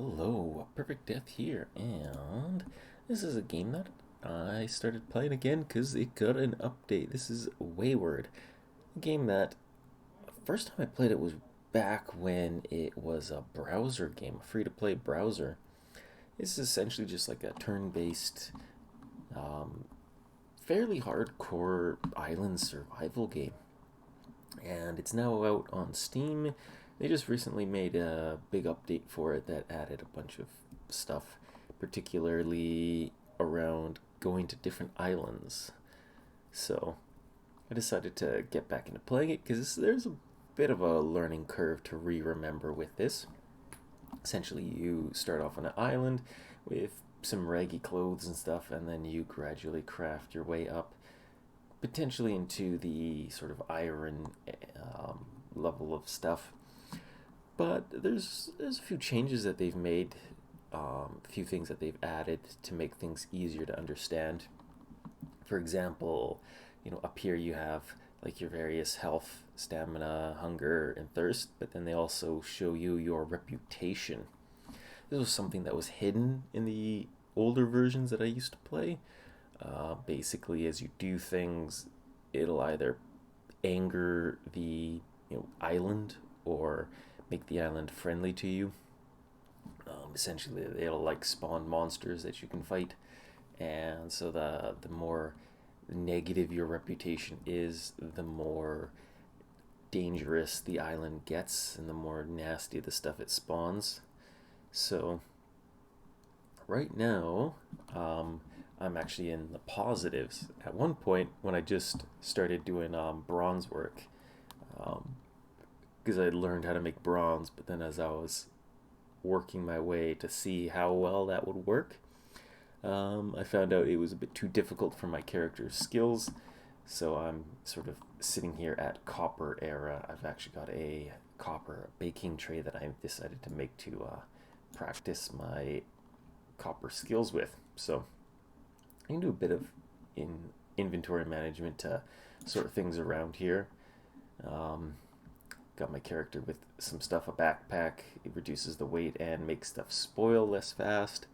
Hello, Perfect Death here, and this is a game that I started playing again because it got an update. This is Wayward, a game that first time I played it was back when it was a browser game, a free-to-play browser. It's essentially just like a turn-based, um, fairly hardcore island survival game, and it's now out on Steam. They just recently made a big update for it that added a bunch of stuff, particularly around going to different islands. So I decided to get back into playing it because there's a bit of a learning curve to remember with this. Essentially, you start off on an island with some raggy clothes and stuff, and then you gradually craft your way up, potentially into the sort of iron level of stuff. But there's a few changes that they've made, a few things that they've added to make things easier to understand. For example, up here you have like your various health, stamina, hunger, and thirst, but then they also show you your reputation. This was something that was hidden in the older versions that I used to play. Basically, as you do things, it'll either anger the island or make the island friendly to you. Essentially, it'll like spawn monsters that you can fight, and so the more negative your reputation is, the more dangerous the island gets, and the more nasty the stuff it spawns. So right now, I'm actually in the positives. At one point, when I just started doing bronze work, because I learned how to make bronze, but then as I was working my way to see how well that would work, I found out it was a bit too difficult for my character's skills. So I'm sort of sitting here at copper era. I've actually got a copper baking tray that I decided to make to practice my copper skills with. So I can do a bit of inventory management to sort things around here. Um, Got my character with some stuff, a backpack. It reduces the weight and makes stuff spoil less fast.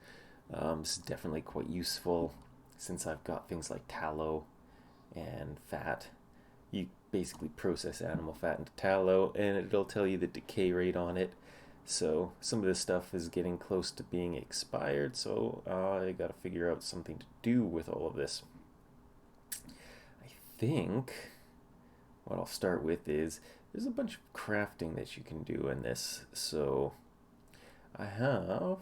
This is definitely quite useful since I've got things like tallow and fat. You basically process animal fat into tallow and it'll tell you the decay rate on it. So some of this stuff is getting close to being expired, so I gotta figure out something to do with all of this. I think what I'll start with is there's a bunch of crafting that you can do in this. So I have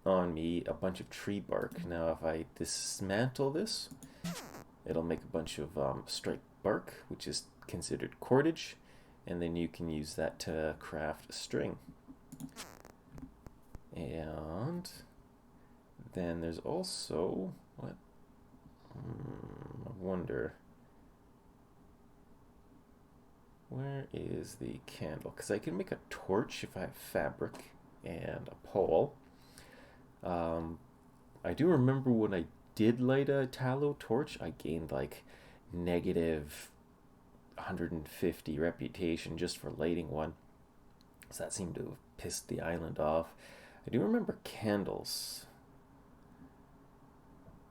on me a bunch of tree bark. Now if I dismantle this, it'll make a bunch of striped bark, which is considered cordage, and then you can use that to craft a string. And then there's also what? I wonder, where is the candle? Because I can make a torch if I have fabric and a pole. I do remember when I did light a tallow torch, I gained like negative 150 reputation just for lighting one. So that seemed to have pissed the island off. I do remember candles.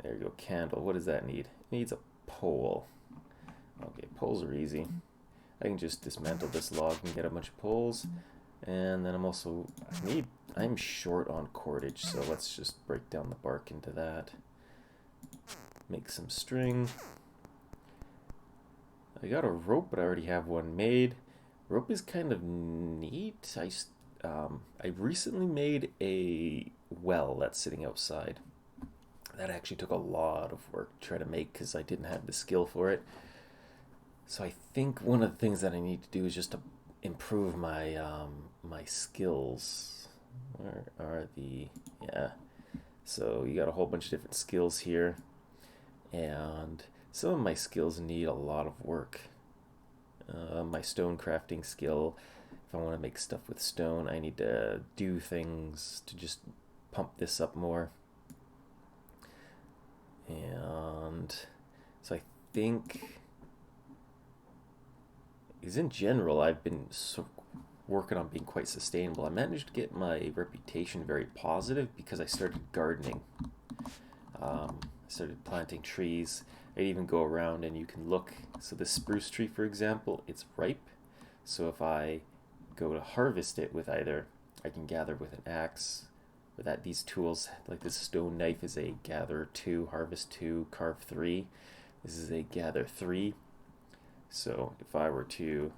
There you go, candle. What does that need? It needs a pole. Okay, poles are easy. I can just dismantle this log and get a bunch of poles. And then I'm short on cordage, so let's just break down the bark into that. Make some string. I got a rope, but I already have one made. Rope is kind of neat. I recently made a well that's sitting outside. That actually took a lot of work to try to make because I didn't have the skill for it. So I think one of the things that I need to do is just to improve my skills. Where are the yeah? So you got a whole bunch of different skills here, and some of my skills need a lot of work. My stone crafting skill. If I want to make stuff with stone, I need to do things to just pump this up more. And so I think, because in general, I've been working on being quite sustainable. I managed to get my reputation very positive because I started gardening. I started planting trees. I'd even go around and you can look. So this spruce tree, for example, it's ripe. So if I go to harvest it with either, I can gather with an axe, or that these tools, like this stone knife is a gather 2, harvest 2, carve 3. This is a gather 3. So if I were to,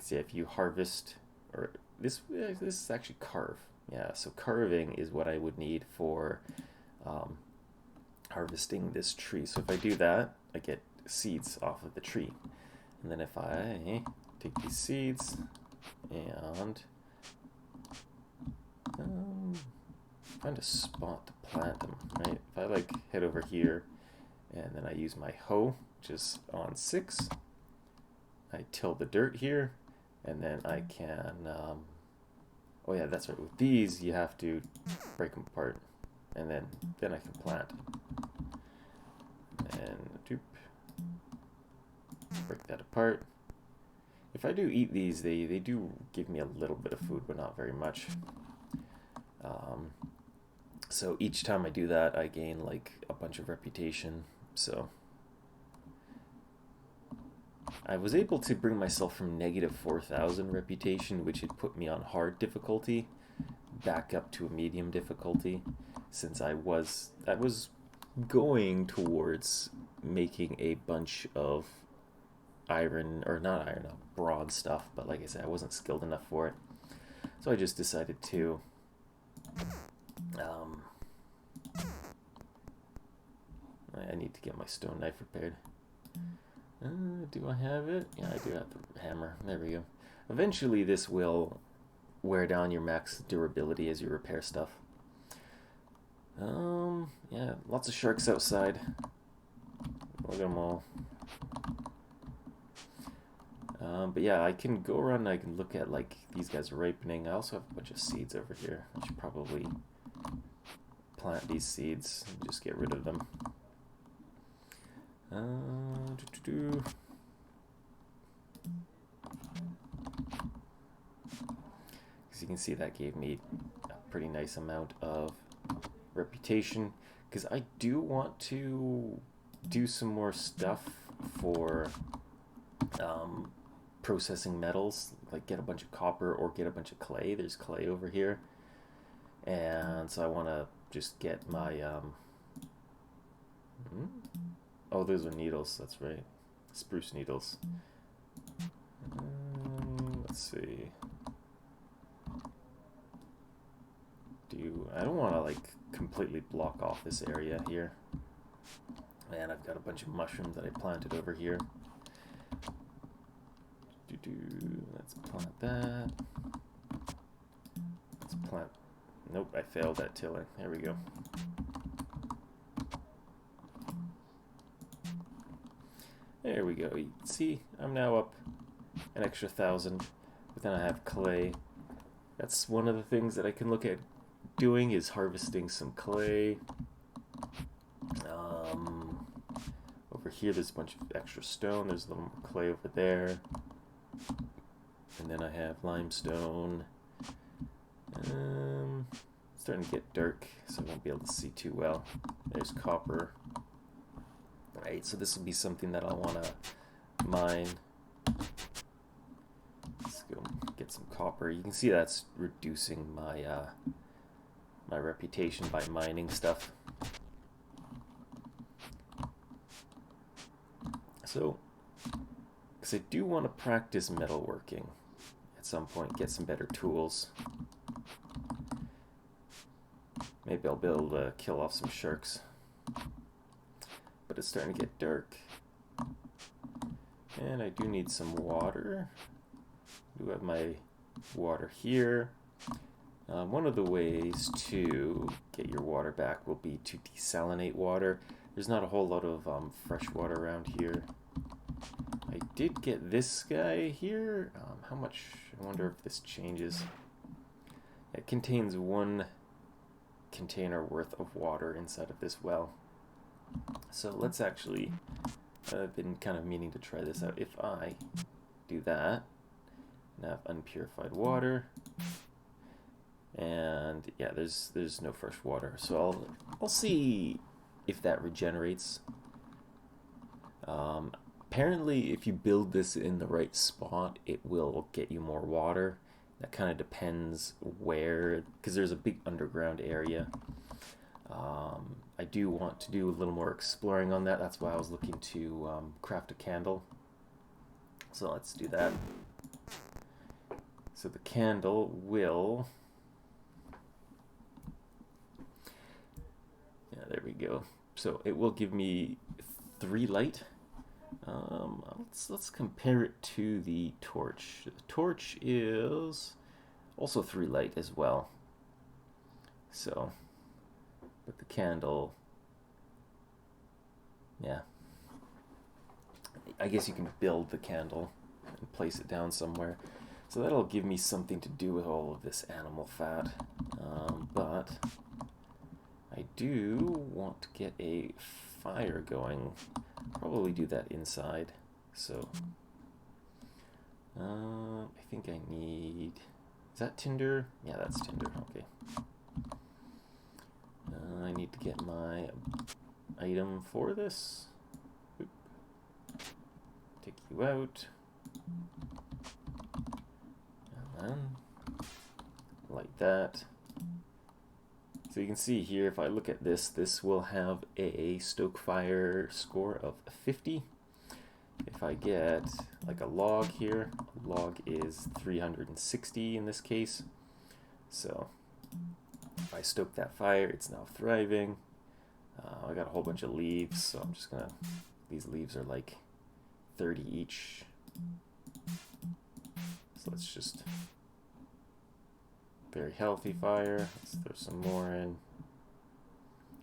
see if you harvest, or this is actually carve. Yeah, so carving is what I would need for harvesting this tree. So if I do that, I get seeds off of the tree. And then if I take these seeds and find a spot to plant them, right? If I like head over here and then I use my hoe, which is on 6, I till the dirt here, and then I can, oh yeah, that's right, with these you have to break them apart, and then I can plant. And doop, break that apart. If I do eat these, they do give me a little bit of food, but not very much. So each time I do that, I gain like a bunch of reputation. So I was able to bring myself from negative 4,000 reputation, which had put me on hard difficulty, back up to a medium difficulty, since I was going towards making a bunch of iron, or not iron, bronze stuff, but like I said, I wasn't skilled enough for it. So I just decided to I need to get my stone knife repaired. Do I have it? Yeah, I do have the hammer. There we go. Eventually this will wear down your max durability as you repair stuff. Yeah, lots of sharks outside. Look at them all. But yeah, I can go around and I can look at, like, these guys are ripening. I also have a bunch of seeds over here. I should probably plant these seeds and just get rid of them. As you can see, that gave me a pretty nice amount of reputation, because I do want to do some more stuff for processing metals, like get a bunch of copper or get a bunch of clay. There's clay over here, and so I want to just get my oh, those are needles, that's right, spruce needles. Let's see, I don't want to like completely block off this area here. And I've got a bunch of mushrooms that I planted over here. Let's plant that. Let's plant. Nope, I failed at tilling. There we go. There we go. You can see I'm now up an extra 1,000, but then I have clay. That's one of the things that I can look at doing, is harvesting some clay. Over here there's a bunch of extra stone. There's a little more clay over there. And then I have limestone. It's starting to get dark, so I won't be able to see too well. There's copper. Alright, so this will be something that I'll want to mine. Let's go get some copper. You can see that's reducing my my reputation by mining stuff. So, because I do want to practice metalworking at some point, get some better tools. Maybe I'll be able to kill off some sharks. But it's starting to get dark. And I do need some water. I do have my water here. One of the ways to get your water back will be to desalinate water. There's not a whole lot of fresh water around here. I did get this guy here. How much? I wonder if this changes. It contains 1 container worth of water inside of this well. So let's actually, I've been kind of meaning to try this out. If I do that, Now I have unpurified water. And yeah, there's no fresh water. So I'll see if that regenerates. Apparently, if you build this in the right spot, it will get you more water. That kind of depends where, because there's a big underground area. I do want to do a little more exploring on that. That's why I was looking to craft a candle. So let's do that. So the candle will... Yeah, there we go. So it will give me 3 light. Let's compare it to the torch. The torch is also 3 light as well. So, but the candle, yeah. I guess you can build the candle and place it down somewhere. So that'll give me something to do with all of this animal fat. But I do want to get a fire going. Probably do that inside. So I think I need... Is that tinder? Yeah, that's tinder. Okay. I need to get my item for this. Oop. Take you out. And then like that. So you can see here, if I look at this, this will have a stoke fire score of 50. If I get like a log here, a log is 360 in this case. So if I stoke that fire, it's now thriving. I got a whole bunch of leaves, so I'm just gonna, these leaves are like 30 each. So let's just, very healthy fire. Let's throw some more in.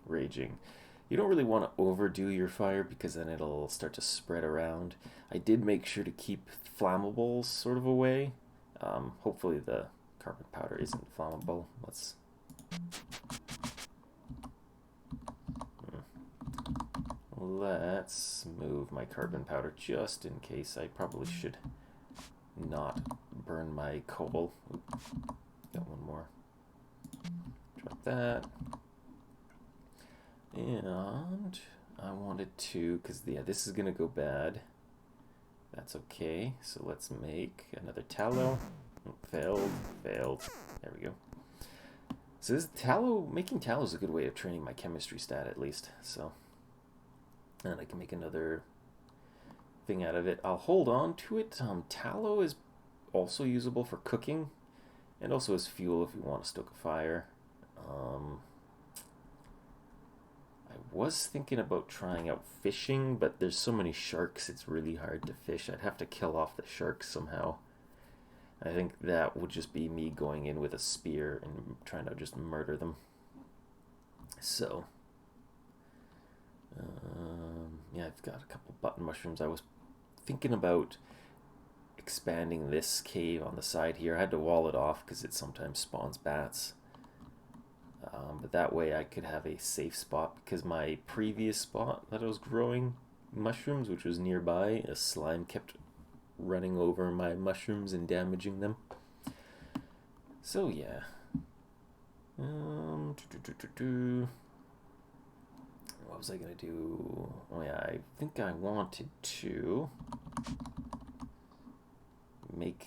Raging. You don't really want to overdo your fire because then it'll start to spread around. I did make sure to keep flammables sort of away. Hopefully the carbon powder isn't flammable. Let's move my carbon powder just in case. I probably should not burn my coal. Oop. Got one more. Drop that. And I wanted to, because yeah, this is going to go bad. That's okay. So let's make another tallow. Failed. There we go. So this tallow, making tallow is a good way of training my chemistry stat at least. So, and I can make another thing out of it. I'll hold on to it. Tallow is also usable for cooking. And also as fuel if you want to stoke a fire. I was thinking about trying out fishing, but there's so many sharks it's really hard to fish. I'd have to kill off the sharks somehow. I think that would just be me going in with a spear and trying to just murder them. So, yeah, I've got a couple button mushrooms. I was thinking about expanding this cave on the side here. I had to wall it off because it sometimes spawns bats. But that way I could have a safe spot, because my previous spot that I was growing mushrooms, which was nearby, a slime kept running over my mushrooms and damaging them. So yeah. What was I gonna do? Oh yeah, I think I wanted to make,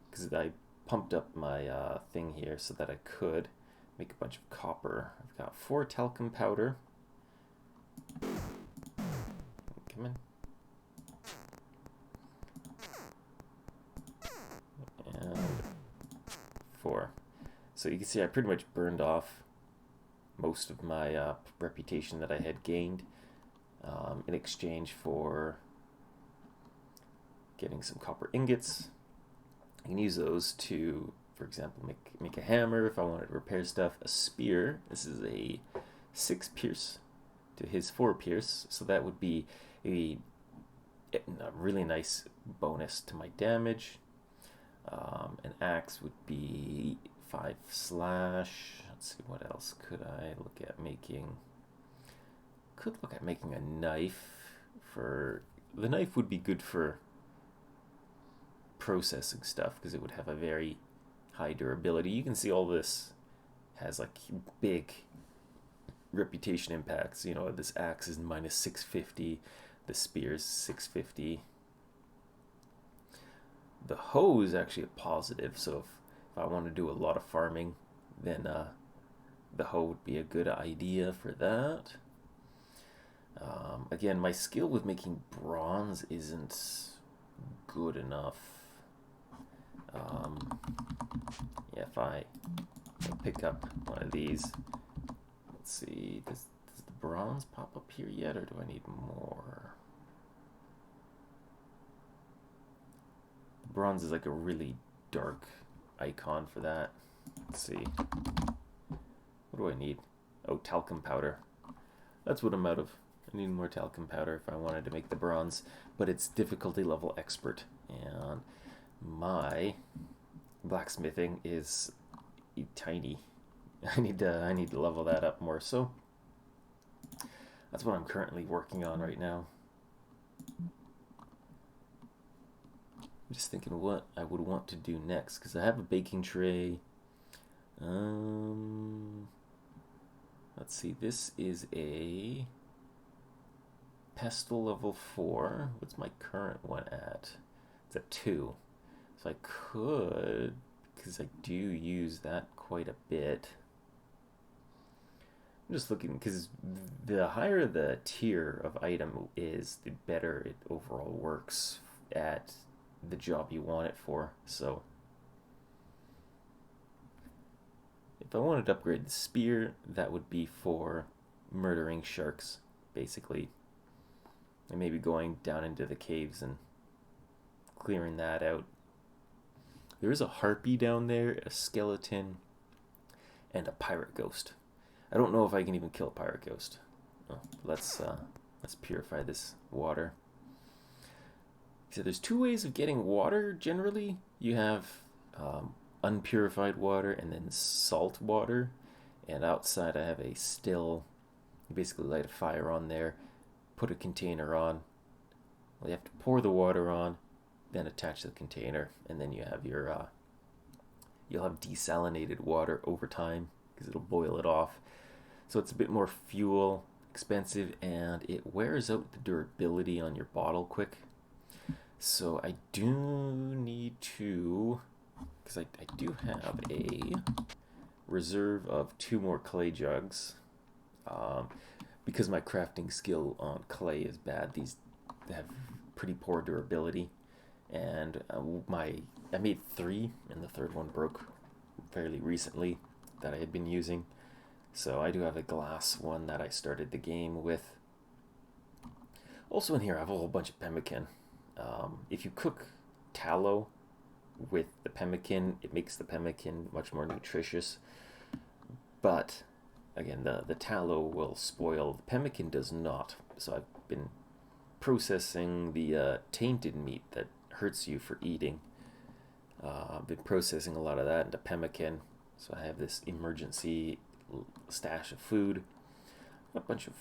because I pumped up my thing here so that I could make a bunch of copper. I've got 4 talcum powder. Come in. And 4. So you can see I pretty much burned off most of my reputation that I had gained in exchange for getting some copper ingots. I can use those to, for example, make a hammer if I wanted to repair stuff. A spear. This is a 6 pierce to his 4 pierce, so that would be a really nice bonus to my damage. An axe would be 5 slash. Let's see, what else could I look at making? Could look at making a knife. For the knife would be good for processing stuff because it would have a very high durability. You can see all this has like big reputation impacts. You know, this axe is minus 650, the spear's 650. The hoe is actually a positive, so if I want to do a lot of farming, then the hoe would be a good idea for that. Again, my skill with making bronze isn't good enough. Yeah, if I pick up one of these, let's see, does the bronze pop up here yet, or do I need more? Bronze is like a really dark icon for that. Let's see. What do I need? Oh, talcum powder. That's what I'm out of. I need more talcum powder if I wanted to make the bronze, but it's difficulty level expert, and my blacksmithing is tiny. I need to level that up more. So that's what I'm currently working on right now. I'm just thinking what I would want to do next, because I have a baking tray. Let's see, this is a pestle level 4. What's my current one at? It's a 2. So I could, because I do use that quite a bit. I'm just looking, because the higher the tier of item is, the better it overall works at the job you want it for. So if I wanted to upgrade the spear, that would be for murdering sharks, basically. And maybe going down into the caves and clearing that out. There is a harpy down there, a skeleton, and a pirate ghost. I don't know if I can even kill a pirate ghost. Oh, let's purify this water. So there's 2 ways of getting water generally. You have unpurified water and then salt water. And outside I have a still. You basically light a fire on there, put a container on. Well, you have to pour the water on, then attach the container, and then you have your you'll have desalinated water over time because it'll boil it off. So it's a bit more fuel expensive, and it wears out the durability on your bottle quick. So I do need to, because I do have a reserve of 2 more clay jugs. Because my crafting skill on clay is bad, these have pretty poor durability. And I made 3, and the 3rd one broke fairly recently that I had been using. So I do have a glass one that I started the game with. Also in here I have a whole bunch of pemmican. If you cook tallow with the pemmican, it makes the pemmican much more nutritious. But again, the tallow will spoil. The pemmican does not. So I've been processing the tainted meat that hurts you for eating. I've been processing a lot of that into pemmican. So I have this emergency stash of food. A bunch of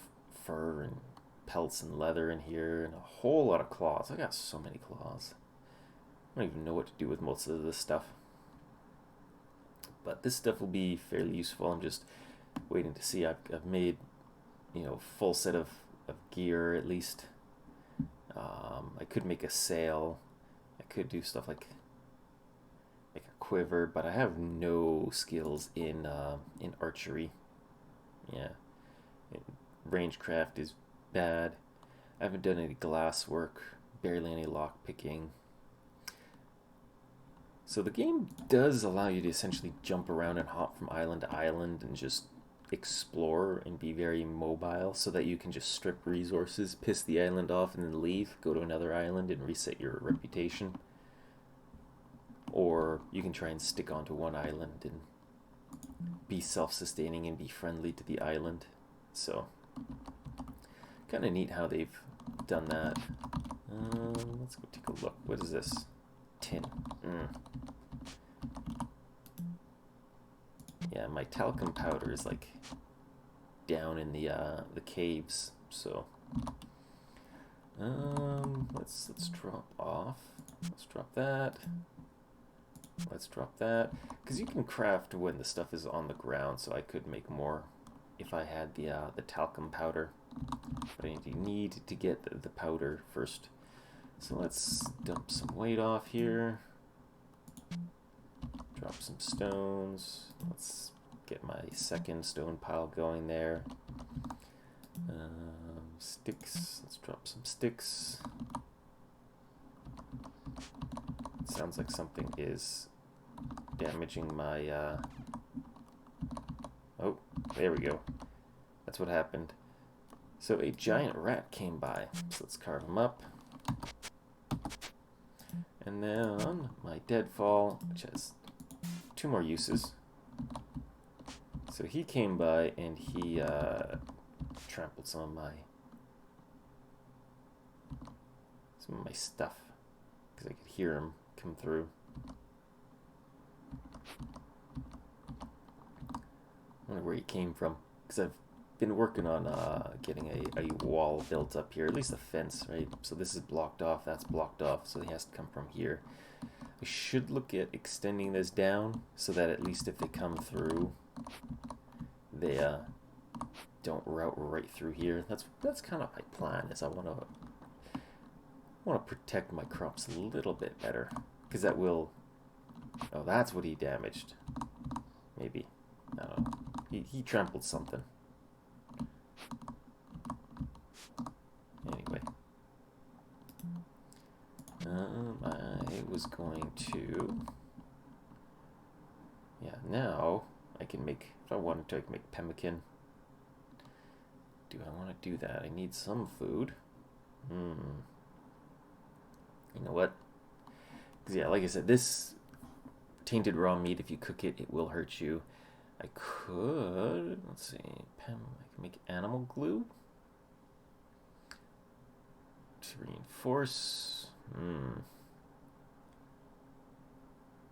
fur and pelts and leather in here, and a whole lot of claws. I got so many claws. I don't even know what to do with most of this stuff. But this stuff will be fairly useful. I'm just waiting to see. I've made, full set of gear at least. I could make a sail. I could do stuff like a quiver, but I have no skills in archery. Yeah, rangecraft is bad. I haven't done any glass work, barely any lock picking. So the game does allow you to essentially jump around and hop from island to island and just explore and be very mobile, so that you can just strip resources, piss the island off, and then leave, go to another island and reset your reputation. Or you can try and stick onto one island and be self-sustaining and be friendly to the island. So kind of neat how they've done that. Let's go take a look. What is this? Tin. Yeah, my talcum powder is like down in the caves. So let's drop off Let's drop that. Let's drop that. Because you can craft when the stuff is on the ground, so I could make more if I had the talcum powder. But I need to get the powder first. So let's dump some weight off here. Drop some stones. Let's get my second stone pile going there. Sticks. Let's drop some sticks. It sounds like something is damaging my... Oh, there we go. That's what happened. So a giant rat came by. So let's carve him up. And then my deadfall, which has 2 more uses. So he came by and he trampled some of my stuff because I could hear him come through. I wonder where he came from, because I've been working on getting a wall built up here, at least a fence, right? So this is blocked off, that's blocked off, so he has to come from here. I should look at extending this down so that at least if they come through, they don't route right through here. That's kind of my plan. Is I want to protect my crops a little bit better, because that will. Oh, that's what he damaged. Maybe, I don't know. He trampled something. Anyway, I was going to. Yeah, now I can make. If I wanted to, I can make pemmican. Do I want to do that? I need some food. You know what? Because yeah, like I said, this tainted raw meat, if you cook it, it will hurt you. I could, let's see, I can make animal glue to reinforce.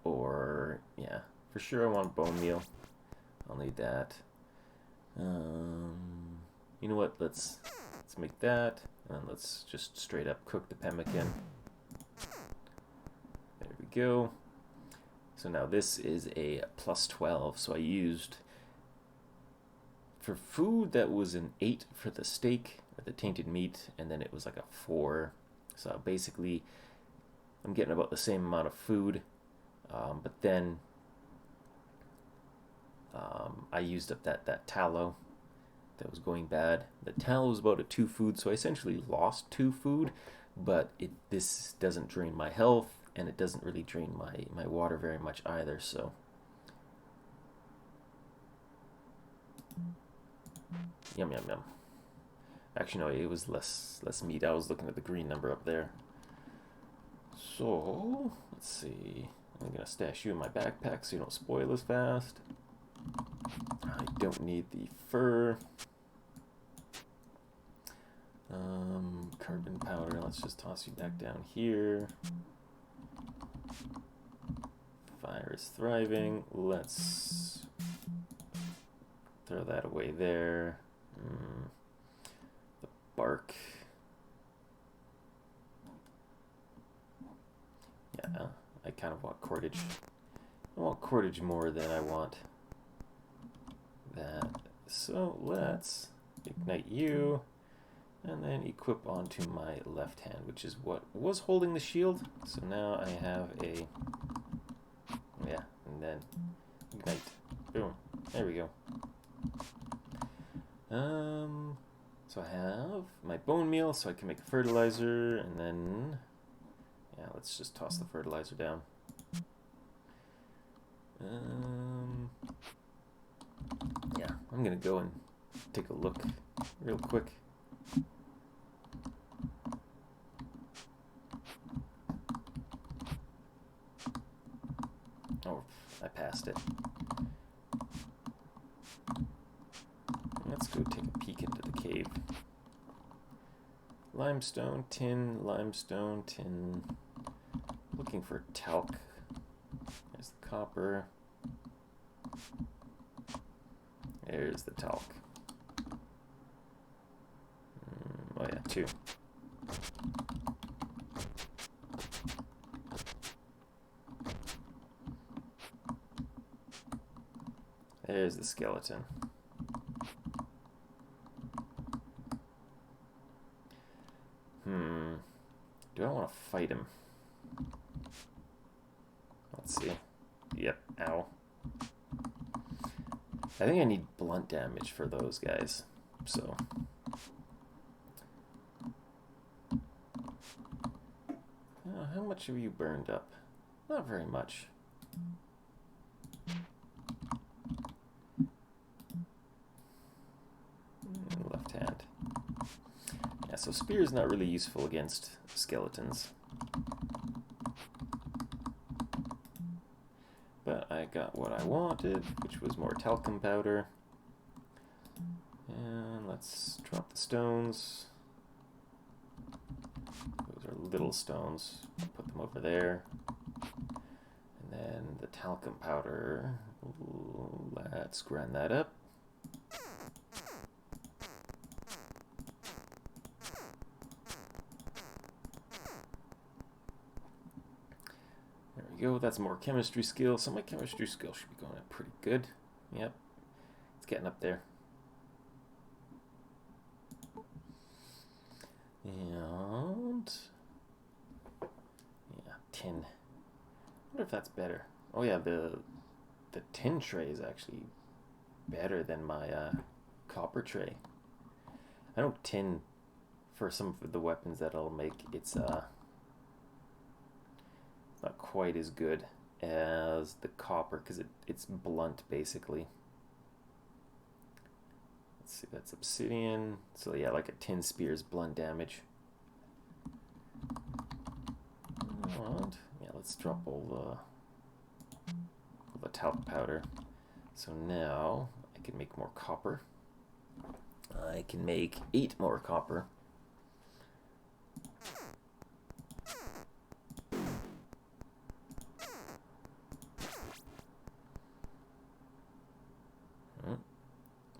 Or, yeah, for sure I want bone meal. I'll need that. You know what? Let's make that, and let's just straight up cook the pemmican. There we go. So now this is a +12. So I used for food that was an 8 for the steak or the tainted meat, and then it was like a 4. So basically, I'm getting about the same amount of food, but then I used up that tallow that was going bad. The tallow was about a 2 food, so I essentially lost 2 food, but this doesn't drain my health, and it doesn't really drain my water very much either, so. Yum, yum, yum. Actually, no, it was less meat. I was looking at the green number up there. So, let's see. I'm going to stash you in my backpack so you don't spoil as fast. I don't need the fur. Carbon powder, let's just toss you back down here. Fire is thriving. Let's throw that away there. The bark. Yeah, I kind of want cordage. I want cordage more than I want that. So let's ignite you. And then equip onto my left hand, which is what was holding the shield. So now I have a, yeah, and then ignite. Boom. There we go. So I have my bone meal, so I can make a fertilizer, and then, yeah, let's just toss the fertilizer down. Yeah, I'm gonna go and take a look real quick. Oh, I passed it. Let's go take a peek into the cave. Limestone, tin, looking for talc. There's the copper. There's the talc. Oh yeah, 2. There's the skeleton. Do I want to fight him? Let's see. Yep, ow. I think I need blunt damage for those guys, so. How much have you burned up? Not very much. Left hand. Yeah, so spear is not really useful against skeletons. But I got what I wanted, which was more talcum powder. And let's drop the stones. Those are little stones. Put them over there. And then the talcum powder. Ooh, let's grind that up. There we go. That's more chemistry skill. So my chemistry skill should be going up pretty good. Yep. It's getting up there. And yeah, tin. I wonder if that's better. Oh yeah, the tin tray is actually better than my copper tray. I know tin for some of the weapons that I'll make, it's not quite as good as the copper because it's blunt basically. Let's see, that's obsidian. So yeah, like a tin spear's blunt damage. And yeah, let's drop all the talc powder. So now I can make more copper. I can make 8 more copper.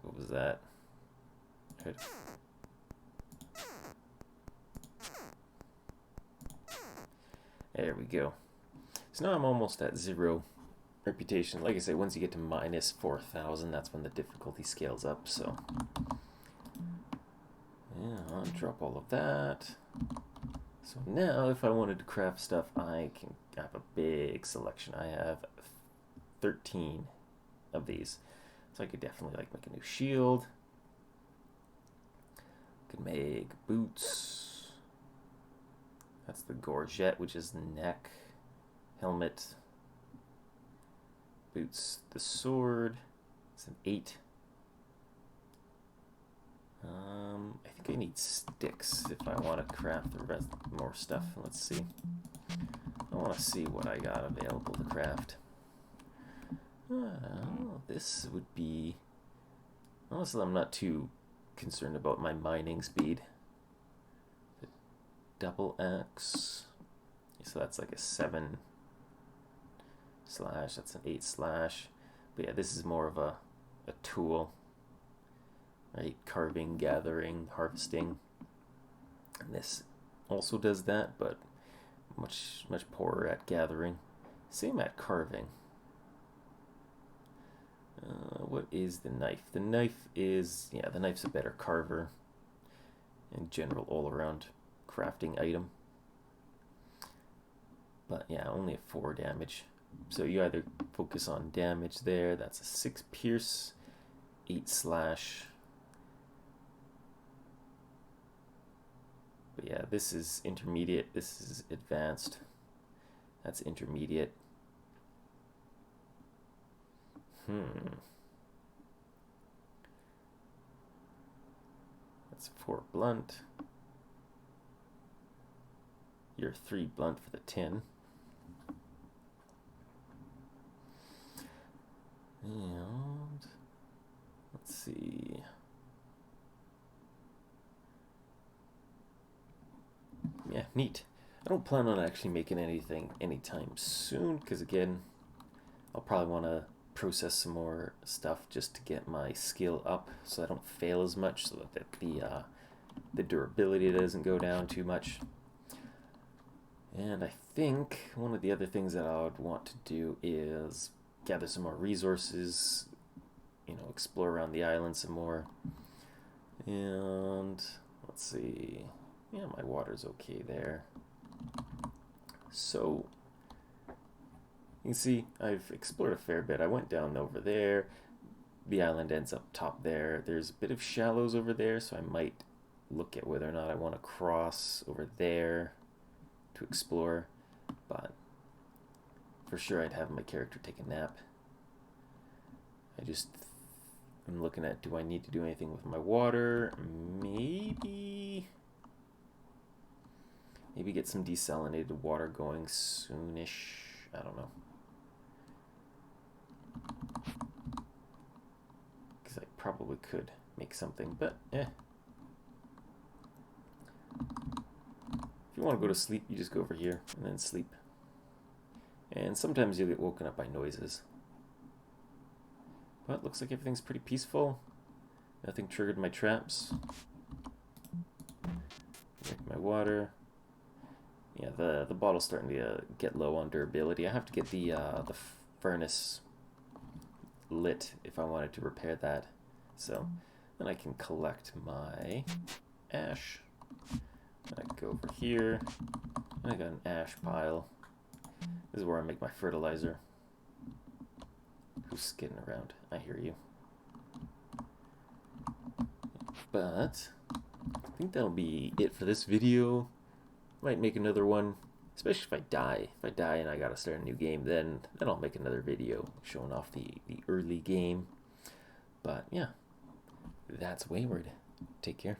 What was that? Good. There we go. So now I'm almost at 0 reputation. Like I say, once you get to minus 4,000, that's when the difficulty scales up. So yeah, I'll drop all of that. So now if I wanted to craft stuff, I can have a big selection. I have 13 of these. So I could definitely like make a new shield. Could make boots. That's the gorget, which is neck. Helmet. Boots, the sword. It's an 8. I think I need sticks if I want to craft the rest more stuff. Let's see. I want to see what I got available to craft. This would be... Honestly, I'm not too concerned about my mining speed. The double axe. So that's like a 7 slash. That's an 8 slash. But yeah, this is more of a tool. Right? Carving, gathering, harvesting. And this also does that, but much poorer at gathering. Same at carving. What is the knife? The knife is, yeah, the knife's a better carver. In general, all-around crafting item. But yeah, only a 4 damage. So you either focus on damage there. That's a 6 pierce, 8 slash. But yeah, this is intermediate. This is advanced. That's intermediate. That's 4 blunt. You're 3 blunt for the tin. And let's see. Yeah, neat. I don't plan on actually making anything anytime soon because again, I'll probably want to process some more stuff just to get my skill up so I don't fail as much, so that the durability doesn't go down too much. And I think one of the other things that I would want to do is gather some more resources explore around the island some more. And let's see. Yeah, my water's okay there. So you can see I've explored a fair bit. I went down over there. The island ends up top there. There's a bit of shallows over there, so I might look at whether or not I want to cross over there to explore. But for sure I'd have my character take a nap. I'm looking at, do I need to do anything with my water? Maybe get some desalinated water going soonish. I don't know. Because I probably could make something, but If you want to go to sleep, you just go over here and then sleep. And sometimes you'll get woken up by noises. But looks like everything's pretty peaceful. Nothing triggered my traps. Drink my water. Yeah, the bottle's starting to get low on durability. I have to get the furnace lit if I wanted to repair that. So then I can collect my ash. I go over here. I got an ash pile. This is where I make my fertilizer. Who's skidding around? I hear you. But I think that'll be it for this video. Might make another one, especially if I die. If I die and I gotta start a new game, then I'll make another video showing off the early game. But yeah, that's Wayward. Take care.